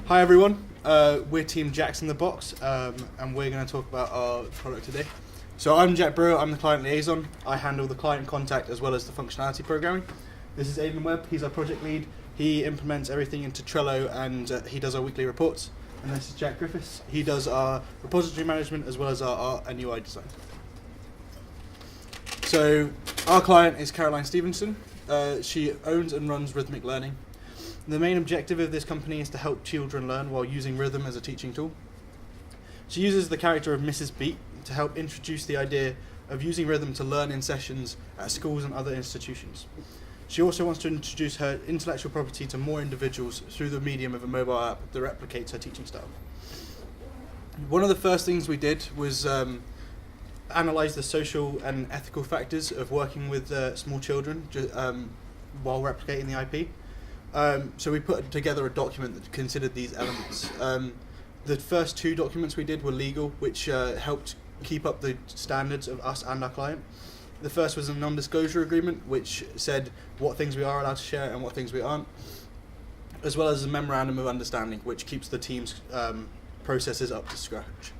Hi everyone, we're Team Jacks in the Box, and we're going to talk about our product today. So I'm Jack Brewer, I'm the client liaison. I handle the client contact as well as the functionality programming. This is Aidan Webb, he's our project lead. He implements everything into Trello and he does our weekly reports. And this is Jack Griffiths, he does our repository management as well as our art and UI design. So our client is Caroline Stevenson. She owns and runs Rhythmic Learning. The main objective of this company is to help children learn while using rhythm as a teaching tool. She uses the character of Mrs. Beat to help introduce the idea of using rhythm to learn in sessions at schools and other institutions. She also wants to introduce her intellectual property to more individuals through the medium of a mobile app that replicates her teaching style. One of the first things we did was analyse the social and ethical factors of working with small children while replicating the IP. So we put together a document that considered these elements. The first two documents we did were legal, which helped keep up the standards of us and our client. The first was a non-disclosure agreement, which said what things we are allowed to share and what things we aren't, as well as a memorandum of understanding, which keeps the team's processes up to scratch.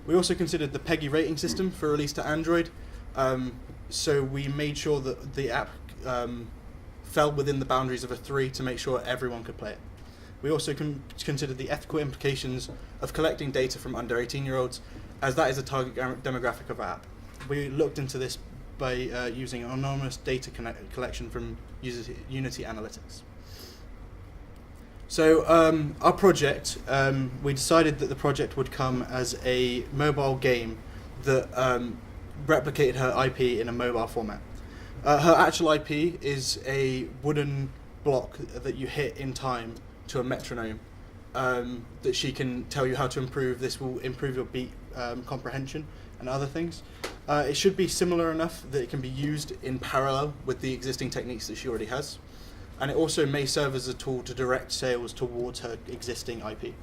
We also considered the PEGI rating system for release to Android, so we made sure that the app fell within the boundaries of a 3 to make sure everyone could play it. We also considered the ethical implications of collecting data from under 18-year-olds, as that is a target demographic of our app. We looked into this by using anonymous data collection from Unity Analytics. So our project, we decided that the project would come as a mobile game that replicated her IP in a mobile format. Her actual IP is a wooden block that you hit in time to a metronome that she can tell you how to improve. This will improve your beat comprehension and other things. It should be similar enough that it can be used in parallel with the existing techniques that she already has. And it also may serve as a tool to direct sales towards her existing IP.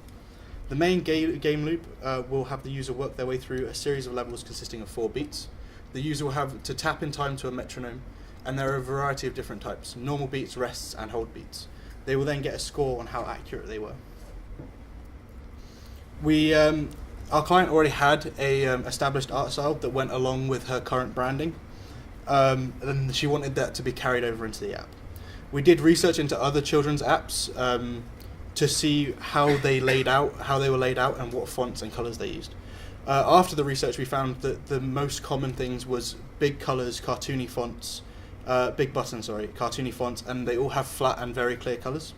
The main game loop will have the user work their way through a series of levels consisting of 4 beats. The user will have to tap in time to a metronome, and there are a variety of different types: normal beats, rests, and hold beats. They will then get a score on how accurate they were. Our client already had a established art style that went along with her current branding, and she wanted that to be carried over into the app. We did research into other children's apps to see how they were laid out, and what fonts and colours they used. After the research, we found that the most common things was big colours, cartoony fonts, cartoony fonts, and they all have flat and very clear colours.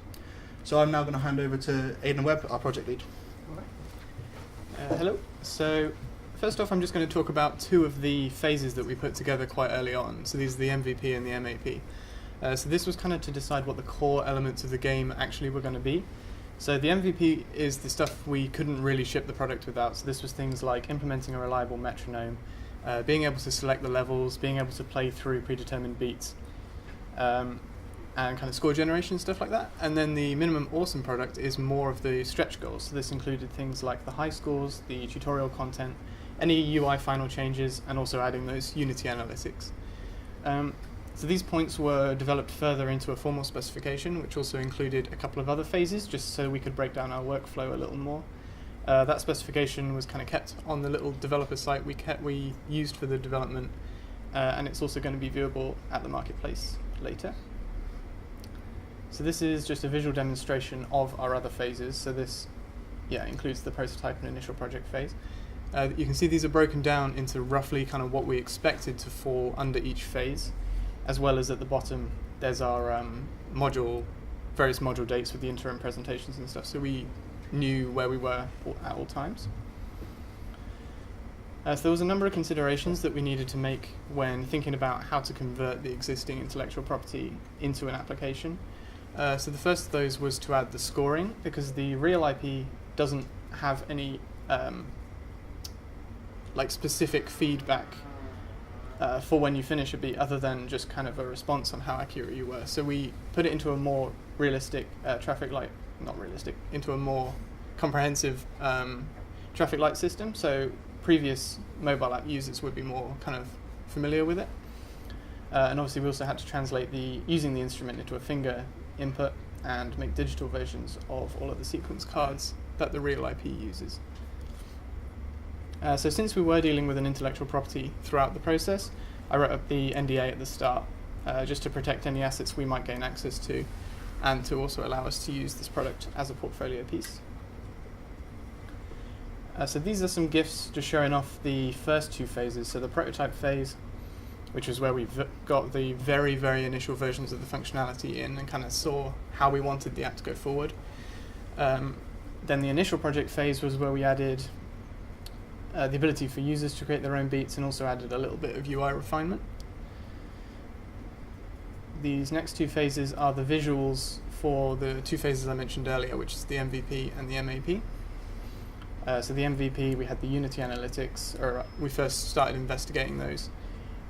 So I'm now going to hand over to Aidan Webb, our project lead. Hello. So first off, I'm just going to talk about 2 of the phases that we put together quite early on. So these are the MVP and the MAP. So this was kind of to decide what the core elements of the game actually were going to be. So the MVP is the stuff we couldn't really ship the product without. So this was things like implementing a reliable metronome, being able to select the levels, being able to play through predetermined beats, and kind of score generation, stuff like that. And then the minimum awesome product is more of the stretch goals. So this included things like the high scores, the tutorial content, any UI final changes, and also adding those Unity analytics. So these points were developed further into a formal specification, which also included a couple of other phases, just so we could break down our workflow a little more. That specification was kind of kept on the little developer site we used for the development, and it's also going to be viewable at the marketplace later. So this is just a visual demonstration of our other phases. So this includes the prototype and initial project phase. You can see these are broken down into roughly kind of what we expected to fall under each phase, as well as at the bottom there's our various module dates with the interim presentations and stuff, so we knew where we were at all times. So there was a number of considerations that we needed to make when thinking about how to convert the existing intellectual property into an application. So the first of those was to add the scoring, because the real IP doesn't have any specific feedback for when you finish a beat, other than just kind of a response on how accurate you were. So we put it into a more realistic into a more comprehensive traffic light system. So previous mobile app users would be more kind of familiar with it. And obviously we also had to translate using the instrument into a finger input, and make digital versions of all of the sequence cards that the real IP uses. So since we were dealing with an intellectual property throughout the process, I wrote up the NDA at the start, just to protect any assets we might gain access to, and to also allow us to use this product as a portfolio piece. So these are some GIFs just showing off the first two phases. So the prototype phase, which is where we got the very, very initial versions of the functionality in and kind of saw how we wanted the app to go forward. Then the initial project phase was where we added the ability for users to create their own beats and also added a little bit of UI refinement. These next two phases are the visuals for the two phases I mentioned earlier, which is the MVP and the MAP. So the MVP, we had the Unity analytics, or we first started investigating those,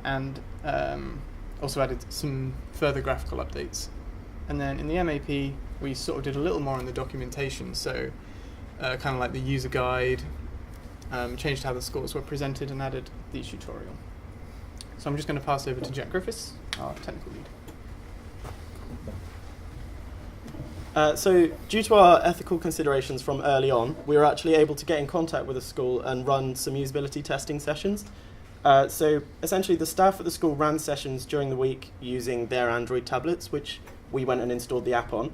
and also added some further graphical updates. And then in the MAP, we sort of did a little more on the documentation, so kind of like the user guide, changed how the scores were presented, and added the tutorial. So I'm just going to pass over to Jack Griffiths, our technical lead. So due to our ethical considerations from early on, we were actually able to get in contact with the school and run some usability testing sessions. So essentially the staff at the school ran sessions during the week using their Android tablets, which we went and installed the app on.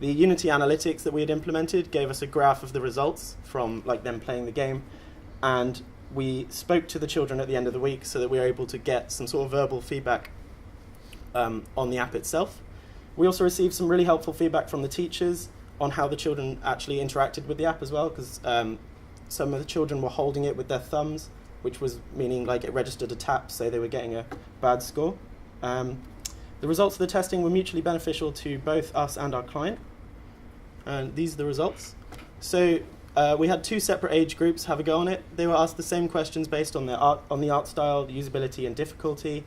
The Unity analytics that we had implemented gave us a graph of the results from like them playing the game, and we spoke to the children at the end of the week so that we were able to get some sort of verbal feedback on the app itself. We also received some really helpful feedback from the teachers on how the children actually interacted with the app as well, because some of the children were holding it with their thumbs, which was meaning like it registered a tap, so they were getting a bad score. The results of the testing were mutually beneficial to both us and our client. And these are the results. So we had two separate age groups have a go on it. They were asked the same questions based on the art style, the usability and difficulty.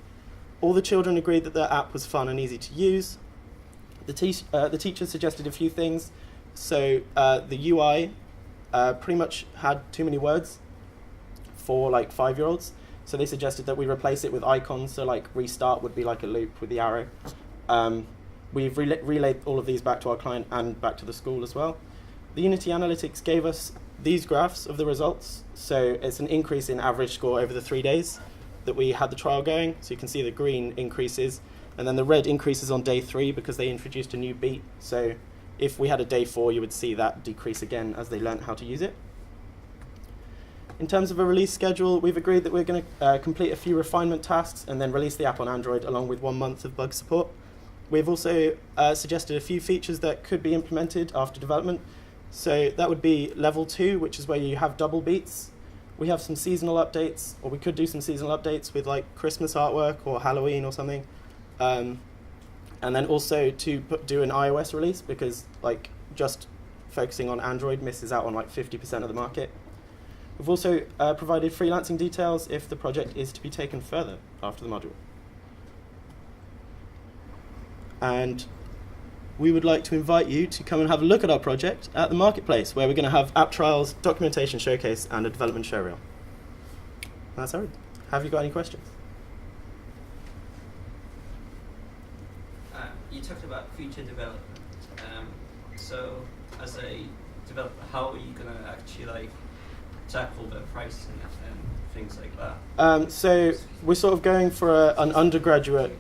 All the children agreed that the app was fun and easy to use. The teachers suggested a few things. So the UI pretty much had too many words for like 5-year-olds. So they suggested that we replace it with icons. So like restart would be like a loop with the arrow. We've relayed all of these back to our client and back to the school as well. The Unity analytics gave us these graphs of the results. So it's an increase in average score over the 3 days that we had the trial going. So you can see the green increases. And then the red increases on day 3 because they introduced a new beat. So if we had a day 4, you would see that decrease again as they learnt how to use it. In terms of a release schedule, we've agreed that we're going to complete a few refinement tasks and then release the app on Android along with 1 month of bug support. We've also suggested a few features that could be implemented after development. So that would be level 2, which is where you have double beats. We have some seasonal updates, or we could do some seasonal updates with like Christmas artwork or Halloween or something. And then also to do an iOS release, because like just focusing on Android misses out on like 50% of the market. We've also provided freelancing details if the project is to be taken further after the module. And we would like to invite you to come and have a look at our project at the marketplace, where we're going to have app trials, documentation showcase, and a development showreel. That's everything. Have you got any questions? You talked about future development. So as a developer, how are you going to actually like tackle the pricing and things like that? So we're sort of going for an undergraduate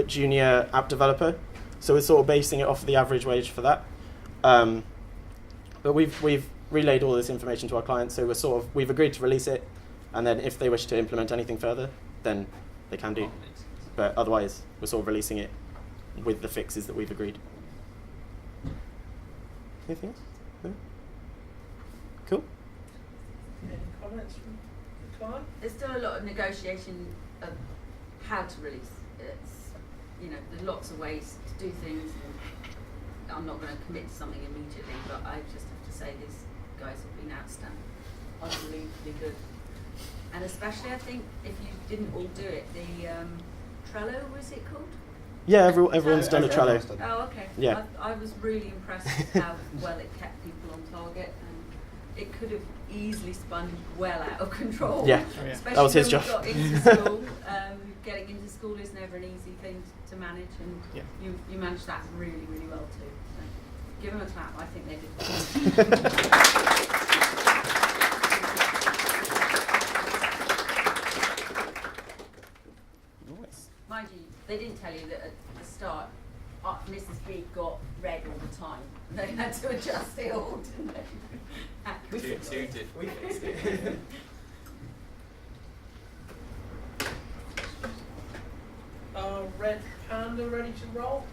junior app developer. So we're sort of basing it off of the average wage for that. But we've relayed all this information to our clients, so we've agreed to release it, and then if they wish to implement anything further, then they can do. But otherwise, we're sort of releasing it with the fixes that we've agreed. Anything else? No? Cool. Any comments from the client? There's still a lot of negotiation of how to release it. There's lots of ways to do things, and I'm not going to commit to something immediately, but I just have to say these guys have been outstanding, unbelievably good. And especially, I think, if you didn't all do it, the Trello, was it called? Yeah, everyone's done a Trello. Oh, okay. Yeah. I was really impressed with how well it kept people on target, and it could have easily spun well out of control. Yeah, Especially that was his when job. we got into school. getting into school is never an easy thing to manage, and Yeah. you managed that really, really well too. So give them a clap. I think they did. Nice. Mind you, they didn't tell you that at the start, Mrs. B got red all the time. They had to adjust it all, didn't they? Two did. We fixed it. Red Panda ready to roll?